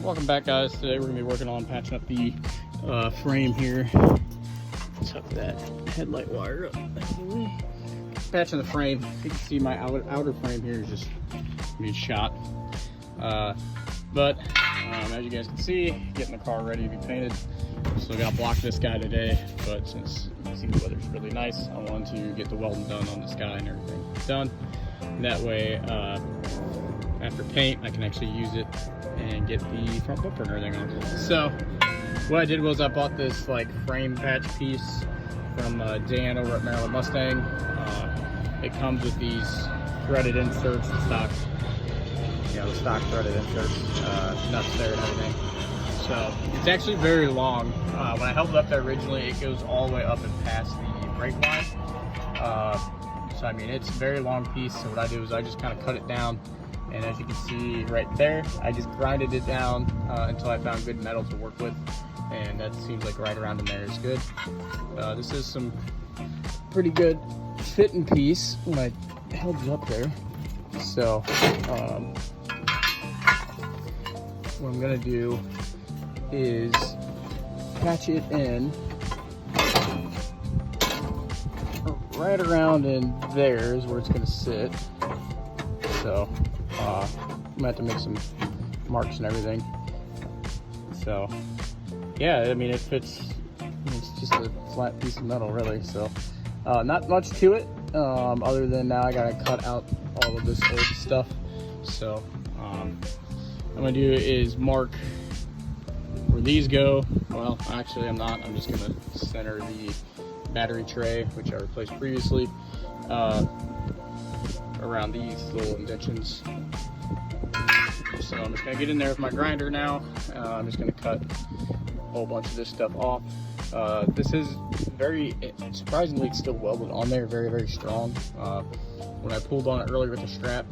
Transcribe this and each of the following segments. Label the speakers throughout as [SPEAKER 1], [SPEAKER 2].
[SPEAKER 1] Welcome back, guys. Today we're going to be working on patching up the frame here. Tuck that headlight wire up. Patching the frame. You can see my outer frame here is just being shot. But as you guys can see, getting the car ready to be painted. So I got to block this guy today, but since you see the weather's really nice, I wanted to get the welding done on this guy and everything done. And that way, after paint, I can actually use it and get the front bumper and everything on. So what I did was I bought this like frame patch piece from Dan over at Maryland Mustang. It comes with these threaded inserts, the stock threaded inserts, nuts there and everything. So it's actually very long. When I held it up there originally, it goes all the way up and past the brake line. So I mean, it's a very long piece. So what I do is I just kind of cut it down. And as you can see right there, I just grinded it down until I found good metal to work with. And that seems like right around in there is good. This is some pretty good fitting piece when I held it up there. So what I'm gonna do is patch it in right around in there is where it's gonna sit. So I'm gonna have to make some marks and everything. So yeah, I mean, it fits. It's just a flat piece of metal, really. So not much to it, other than now I gotta cut out all of this old stuff. So what I'm gonna do is mark where these go. Well, actually I'm not. I'm just gonna center the battery tray, which I replaced previously, around these little indentions. So I'm just gonna get in there with my grinder now. I'm just gonna cut a whole bunch of this stuff off. This is surprisingly, it's still welded on there, very, very strong. When I pulled on it earlier with the strap,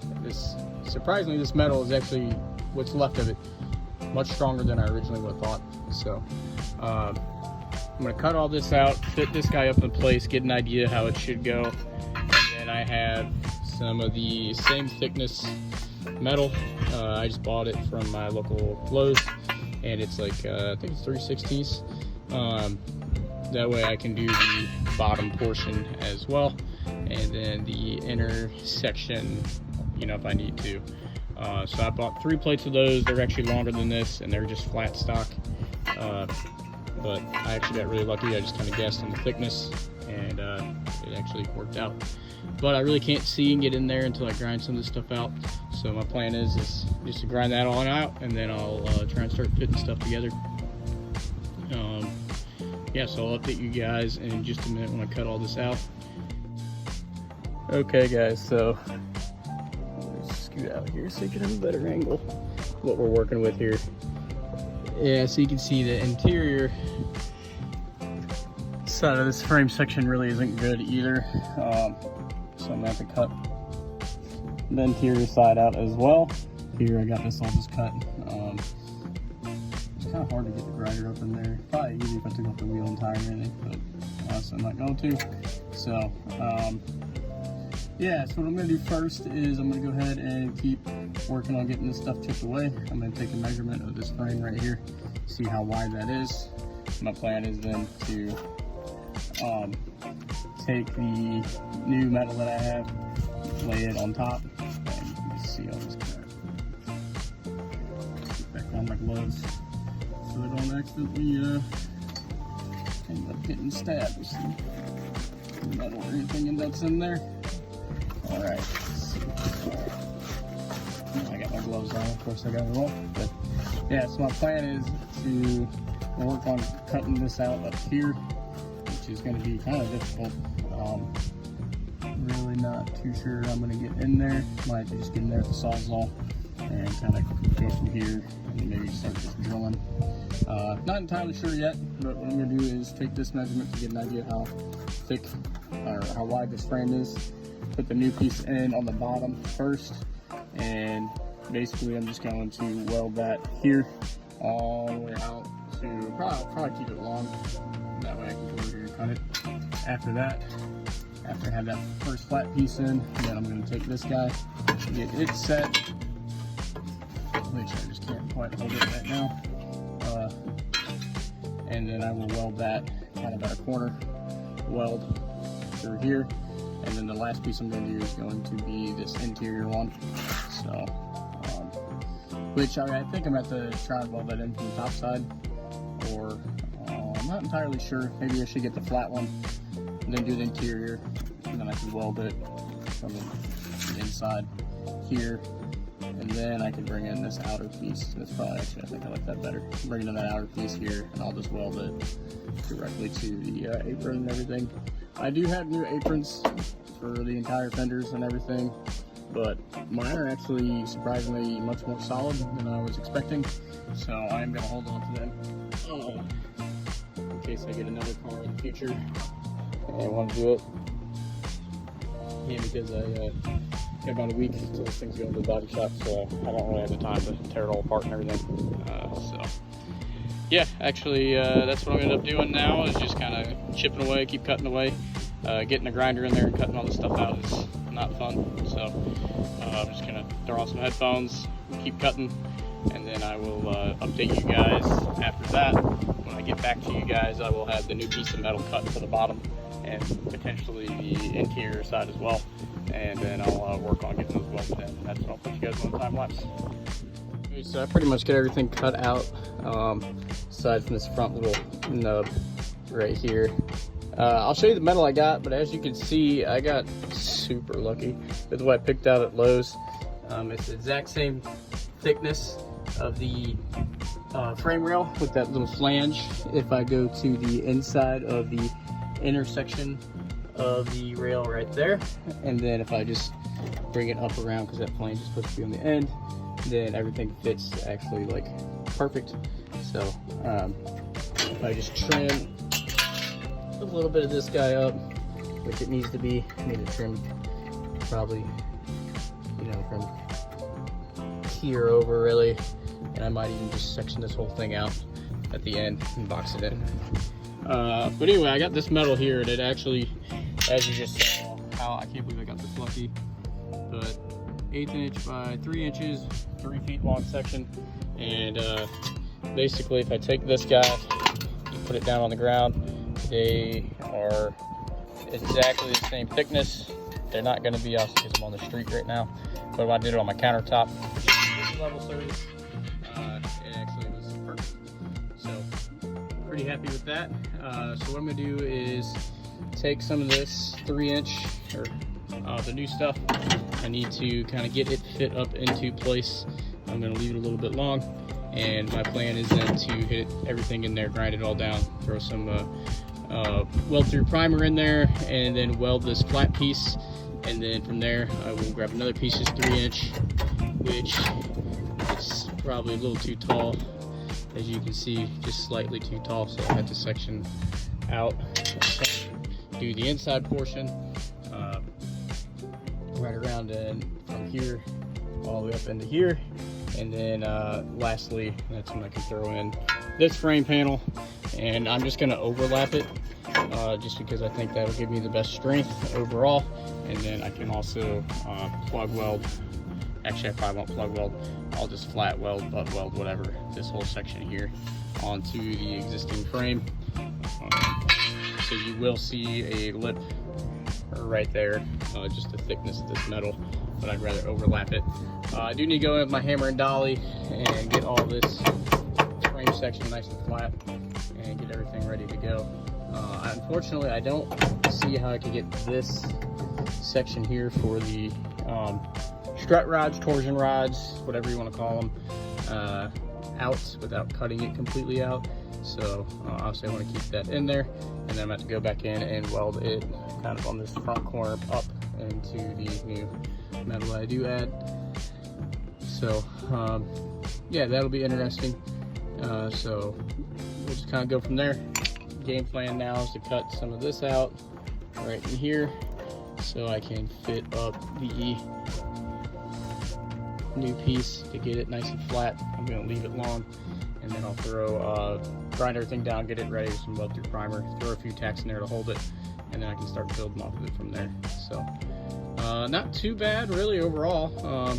[SPEAKER 1] surprisingly, this metal is actually, what's left of it, much stronger than I originally would have thought. So I'm gonna cut all this out, fit this guy up in place, get an idea how it should go. And then I have some of the same thickness metal. I just bought it from my local Lowe's, and it's like I think it's 3/16. That way I can do the bottom portion as well, and then the inner section, if I need to. So I bought 3 plates of those. They're actually longer than this, and they're just flat stock. But I actually got really lucky. I just kind of guessed on the thickness, and it actually worked out. But I really can't see and get in there until I grind some of this stuff out. So my plan is just to grind that all out, and then I'll try and start fitting stuff together. Yeah, so I'll update you guys in just a minute when I cut all this out. Okay guys, so let's scoot out here so you can have a better angle what we're working with here. Yeah, so you can see the interior side of this frame section really isn't good either. So I'm gonna have to cut the interior side out as well. Here I got this all just cut. It's kind of hard to get the grinder up in there. Probably easy if I took off the wheel and tire and everything, but honestly I'm not going to. So yeah, so what I'm gonna do first is I'm gonna go ahead and keep working on getting this stuff chipped away. I'm gonna take a measurement of this frame right here, see how wide that is. My plan is then to take the new metal that I have, lay it on top, and you can just see all this crap. Get back on my gloves so I don't accidentally end up getting stabbed with some metal or anything that's in there. Alright, I got my gloves on, of course I got them on. But yeah, so my plan is to work on cutting this out up here, which is going to be kind of difficult. Really not too sure I'm going to get in there. Might just get in there with the Sawzall and kind of go from here and maybe start just drilling. Not entirely sure yet, but what I'm going to do is take this measurement to get an idea how thick or how wide this frame is. Put the new piece in on the bottom first, and basically I'm just going to weld that here all the way out to probably keep it long. That way I can go over here and cut it. After that, after I have that first flat piece in, then I'm going to take this guy, get it set, which I just can't quite hold it right now. And then I will weld that kind of at a corner weld through here. And then the last piece I'm going to do is going to be this interior one. So, which I think I'm at the try to weld that in from the top side, or I'm not entirely sure. Maybe I should get the flat one and then do the interior, and then I can weld it from the inside here, and then I can bring in this outer piece. That's probably actually, I think I like that better. Bring in that outer piece here, and I'll just weld it directly to the apron and everything. I do have new aprons for the entire fenders and everything, but mine are actually surprisingly much more solid than I was expecting, so I'm going to hold on to them in case I get another car in the future and I want to do it. Yeah, because I got about a week until this thing's going to the body shop, so I don't really have the time to tear it all apart and everything. So yeah, actually that's what I'm going to end up doing now, is just kind of chipping away, keep cutting away. Getting a grinder in there and cutting all this stuff out is not fun, so I'm just gonna throw on some headphones, keep cutting, and then I will update you guys after that. When I get back to you guys, I will have the new piece of metal cut for the bottom and potentially the interior side as well, and then I'll work on getting those welded in, and that's when I'll put you guys on the time lapse. Okay, so I pretty much get everything cut out aside from this front little nub right here. I'll show you the metal I got, but as you can see, I got super lucky with what I picked out at Lowe's. It's the exact same thickness of the frame rail with that little flange. If I go to the inside of the intersection of the rail right there, and then if I just bring it up around, because that flange is supposed to be on the end, then everything fits actually like perfect. So if I just trim a little bit of this guy up, which it needs to be. I need to trim probably, you know, from here over really, and I might even just section this whole thing out at the end and box it in. But anyway, I got this metal here, and it actually, as you just saw, I can't believe I got this lucky, but 1/8 inch by 3 inches, 3 feet long section, and basically if I take this guy, you put it down on the ground, they are exactly the same thickness. They're not going to be, because I'm on the street right now, but when I did it on my countertop, which is this level service, it actually was perfect. So pretty happy with that. So what I'm going to do is take some of this 3 inch, or the new stuff. I need to kind of get it fit up into place. I'm going to leave it a little bit long, and my plan is then to hit everything in there, grind it all down, throw some weld through primer in there, and then weld this flat piece, and then from there I will grab another piece that's 3 inch, which is probably a little too tall, as you can see, just slightly too tall, so I have to section out, do the inside portion right around and from here all the way up into here, and then lastly, that's when I can throw in this frame panel, and I'm just going to overlap it just because I think that will give me the best strength overall. And then I can also plug weld. Actually, I probably won't plug weld. I'll just flat weld, butt weld, whatever, this whole section here onto the existing frame. So you will see a lip right there, just the thickness of this metal, but I'd rather overlap it. I do need to go in with my hammer and dolly and get all this frame section nice and flat and get everything ready to go. Unfortunately, I don't see how I could get this section here for the strut rods, torsion rods, whatever you want to call them, out without cutting it completely out. So obviously I want to keep that in there, and then I'm going to go back in and weld it kind of on this front corner up into the new metal I do add. So yeah, that'll be interesting. So we'll just kind of go from there. Game plan now is to cut some of this out right in here so I can fit up the new piece to get it nice and flat. I'm going to leave it long, and then I'll throw grind everything down, get it ready with some weld through primer, throw a few tacks in there to hold it, and then I can start building off of it from there. So not too bad really overall.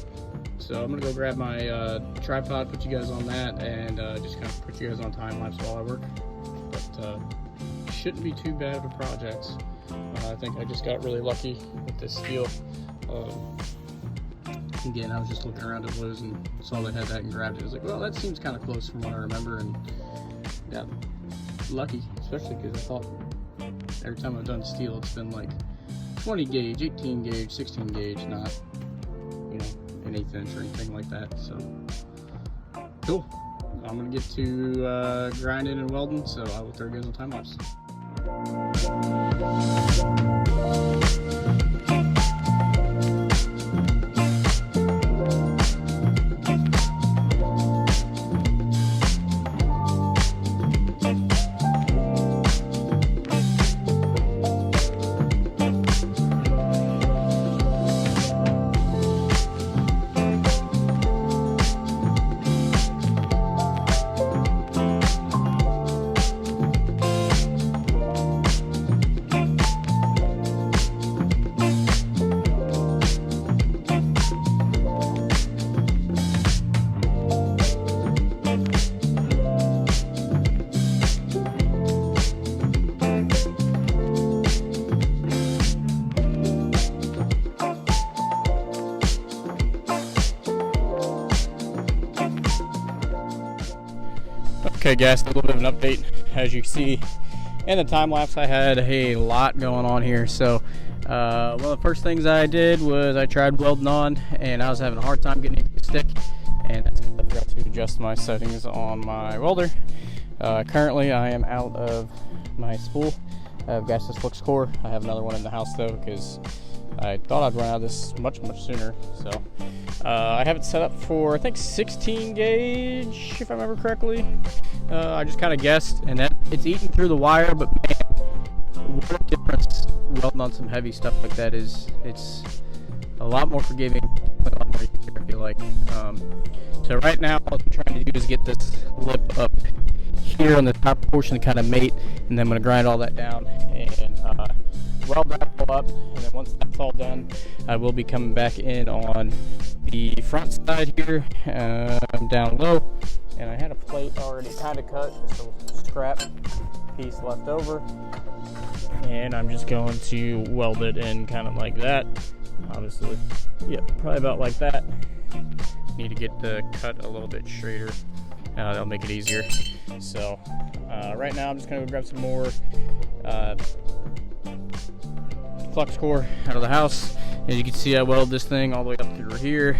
[SPEAKER 1] So I'm gonna go grab my tripod, put you guys on that, and just kind of put you guys on time lapse while I work. But shouldn't be too bad of a project. I think I just got really lucky with this steel. Again, I was just looking around at Lowe's and saw they had that and grabbed it. I was like, well, that seems kind of close from what I remember, and got lucky, especially because I thought every time I've done steel, it's been like 20 gauge, 18 gauge, 16 gauge, not, you know, an 1/8 inch or anything like that. So cool. I'm gonna get to grinding and welding, so I will throw you guys on time lapse. Okay guys, a little bit of an update. As you see in the time lapse, I had a lot going on here. So one of the first things I did was I tried welding on, and I was having a hard time getting it to stick, and that's because I forgot to adjust my settings on my welder. Currently I am out of my spool. I've got this flux core. I have another one in the house though, because I thought I'd run out of this much sooner. So I have it set up for, I think, 16 gauge, if I remember correctly. I just kind of guessed, and that it's eating through the wire, but man, what a difference welding on some heavy stuff like that is. It's a lot more forgiving, a lot more easier, I feel like. So right now, what I'm trying to do is get this lip up here on the top portion to kind of mate, and then I'm going to grind all that down and weld that all up. And then once that's all done, I will be coming back in on the front side here, down low. And I had a plate already kind of cut, so scrap piece left over. And I'm just going to weld it in kind of like that. Obviously, yep, probably about like that. Need to get the cut a little bit straighter. That'll make it easier. So right now I'm just gonna go grab some more flux core out of the house. As you can see, I welded this thing all the way up through here.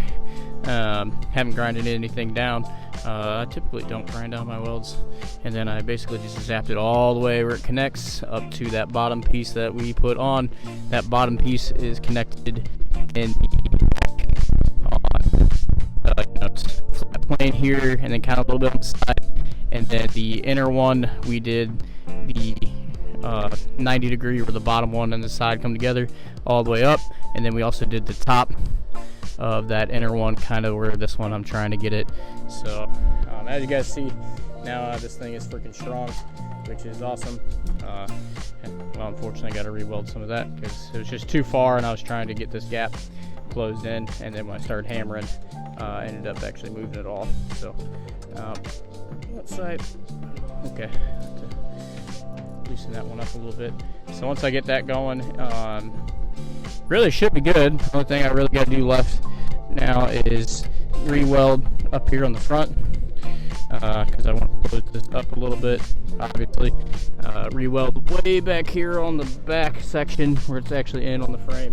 [SPEAKER 1] Haven't grinded anything down. I typically don't grind down my welds, and then I basically just zapped it all the way where it connects up to that bottom piece that we put on. That bottom piece is connected in the flat plane here, and then kind of a little bit on the side. And then the inner one, we did the 90 degree where the bottom one and the side come together all the way up, and then we also did the top of that inner one, kind of where this one I'm trying to get it. So as you guys see now, this thing is freaking strong, which is awesome. And, well, unfortunately I got to re-weld some of that because it was just too far, and I was trying to get this gap closed in, and then when I started hammering, I ended up actually moving it all. So that side, okay, loosen that one up a little bit. So once I get that going, really should be good. The only thing I really got to do left now is re-weld up here on the front, because I want to close this up a little bit, obviously. Re-weld way back here on the back section where it's actually in on the frame,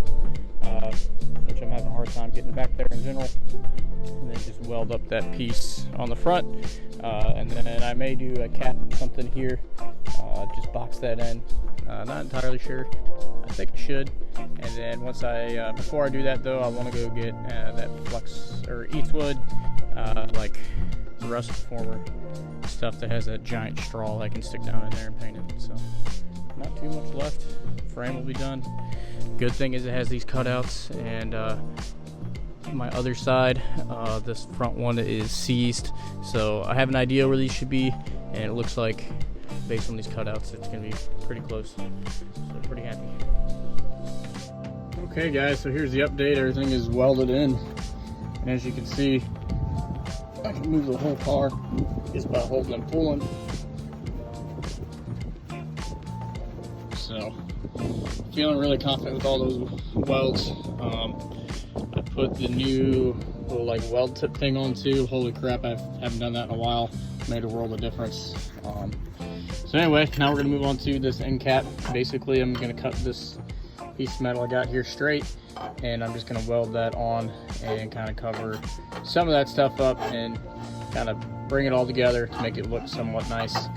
[SPEAKER 1] which I'm having a hard time getting back there in general. And then just weld up that piece on the front, and then I may do a cap or something here, just box that in. Not entirely sure. I think I should. And then once I, before I do that though, I want to go get that flux or Eastwood, like rust former stuff that has that giant straw I can stick down in there and paint it. So not too much left. Frame will be done. Good thing is it has these cutouts, and my other side, this front one is seized, so I have an idea where these should be, and it looks like based on these cutouts it's gonna be pretty close, so pretty happy. Okay guys, so here's the update. Everything is welded in, And as you can see, I can move the whole car just by holding and pulling. So, feeling really confident with all those welds. I put the new little like weld tip thing on too. Holy crap, I haven't done that in a while. Made a world of difference. So anyway, now we're gonna move on to this end cap. Basically, I'm gonna cut this piece of metal I got here straight, and I'm just gonna weld that on and kind of cover some of that stuff up and kind of bring it all together to make it look somewhat nice.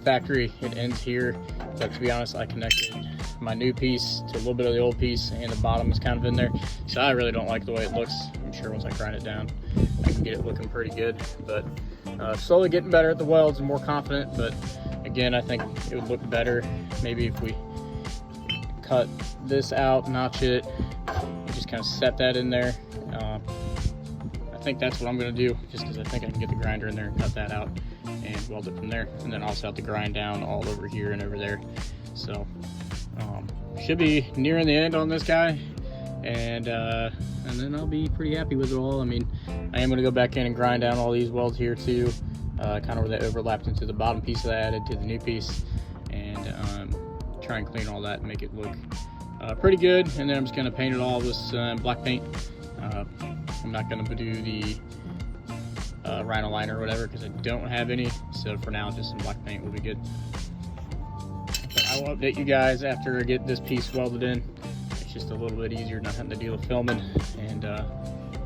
[SPEAKER 1] Factory, it ends here, but to be honest, I connected my new piece to a little bit of the old piece, and the bottom is kind of in there, so I really don't like the way it looks. I'm sure once I grind it down, I can get it looking pretty good, but slowly getting better at the welds and more confident. But again, I think it would look better maybe if we cut this out, notch it, and just kind of set that in there. I think that's what I'm going to do, just because I think I can get the grinder in there and cut that out and weld it from there, and then also have to grind down all over here and over there. So should be nearing the end on this guy, and then I'll be pretty happy with it all. I mean, I am going to go back in and grind down all these welds here too, kind of where they overlapped into the bottom piece that I added to the new piece, and try and clean all that and make it look pretty good. And then I'm just going to paint it all with black paint. I'm not going to do the Rhino liner or whatever because I don't have any, so for now just some black paint will be good. But I will update you guys after I get this piece welded in. It's just a little bit easier not having to deal with filming, and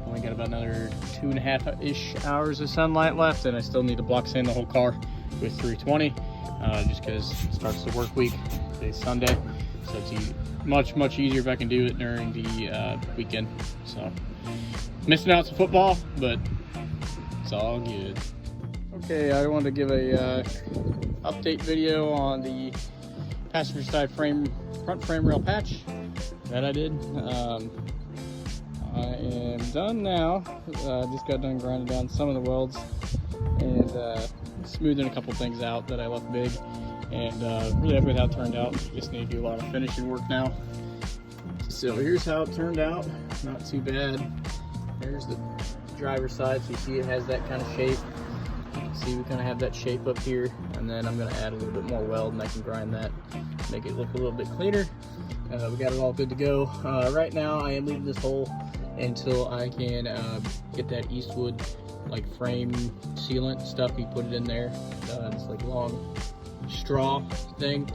[SPEAKER 1] only got about another 2.5-ish hours of sunlight left, and I still need to block sand the whole car with 320 just because it starts the work week. Today's Sunday, so it's much easier if I can do it during the weekend. So missing out some football, but it's all good. Okay, I wanted to give a update video on the passenger side front frame rail patch that I did. I am done now. Just got done grinding down some of the welds and smoothing a couple things out that I left big, and really happy with how it turned out. Just need to do a lot of finishing work now. So here's how it turned out. Not too bad. There's the driver's side, so you see it has that kind of shape. You can see we kind of have that shape up here, and then I'm going to add a little bit more weld and I can grind that, make it look a little bit cleaner. We got it all good to go. Right now I am leaving this hole until I can get that Eastwood like frame sealant stuff. You put it in there, it's like long straw thing,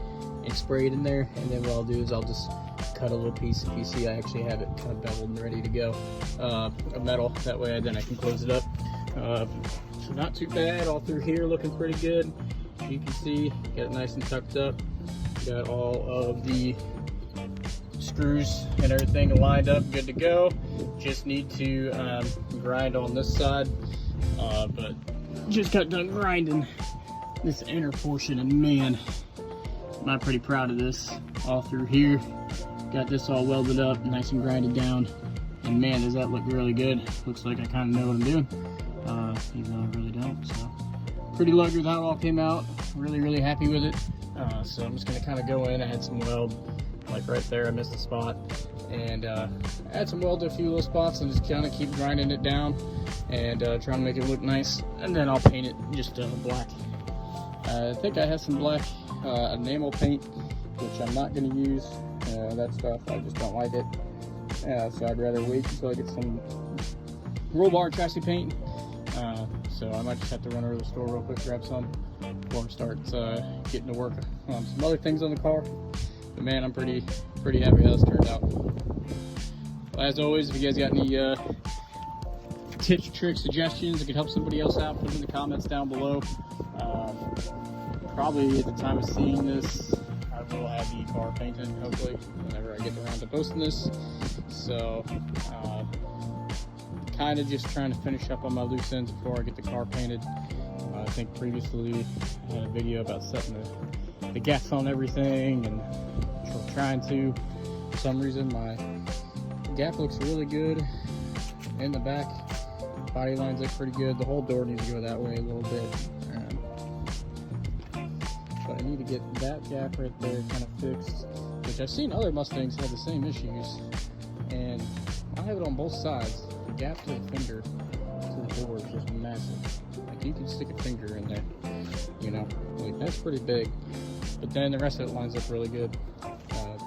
[SPEAKER 1] and spray it in there, and then what I'll do is I'll just cut a little piece. If you see, I actually have it kind of beveled and ready to go, of metal. That way then I can close it up. So not too bad. All through here looking pretty good. You can see, got it nice and tucked up. Got all of the screws and everything lined up, good to go. Just need to grind on this side, but just got done grinding this inner portion, and man, am I pretty proud of this. All through here, got this all welded up, nice and grinded down, and man, does that look really good. Looks like I kind of know what I'm doing, even though I really don't. So pretty lucky with how it all came out. Really happy with it. So I'm just gonna kind of go in, add some weld, like right there I missed a spot, and add some weld to a few little spots, and just kind of keep grinding it down and try to make it look nice, and then I'll paint it just black. I think I have some black enamel paint, which I'm not going to use. That stuff, I just don't like it. So I'd rather wait until I get some roll bar chassis paint. So I might just have to run over to the store real quick, grab some before I start getting to work on some other things on the car. But man, I'm pretty happy how this turned out. Well, as always, if you guys got any tips, tricks, suggestions that could help somebody else out, put them in the comments down below. Probably at the time of seeing this, I will have the car painted, hopefully, whenever I get around to posting this. So, kind of just trying to finish up on my loose ends before I get the car painted. I think previously I had a video about setting the gas on everything, and trying to, for some reason, my gap looks really good in the back. Body lines look pretty good. The whole door needs to go that way a little bit. But I need to get that gap right there kind of fixed, which I've seen other Mustangs have the same issues, and I have it on both sides. the gap to the finger to the door is just massive. Like, you can stick a finger in there, you know, like, that's pretty big. But then the rest of it lines up really good.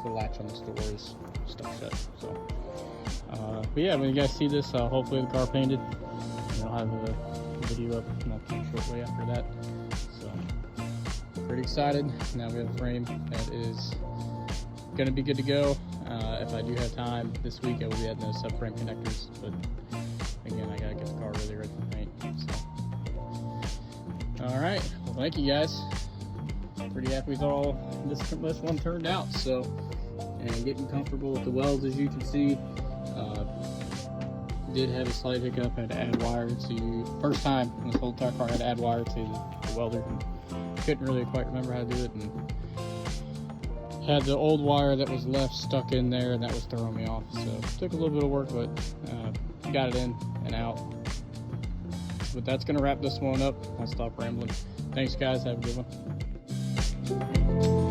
[SPEAKER 1] The latch on this door is stuck shut. So, but yeah, when you guys see this, hopefully the car painted. And I'll have a video up not too shortly after that. So, pretty excited. Now we have a frame that is gonna be good to go. If I do have time this week, I will be adding those subframe connectors. But again, I gotta get the car really ready for paint. So, all right. Well, thank you guys. Pretty happy with all this one turned out. So, and getting comfortable with the welds, as you can see. Did have a slight hiccup. Had to add wire to, first time in this whole entire car, I had to add wire to the welder. And couldn't really quite remember how to do it, and had the old wire that was left stuck in there, and that was throwing me off. So took a little bit of work, but got it in and out. But that's gonna wrap this one up. I'll stop rambling. Thanks guys, have a good one.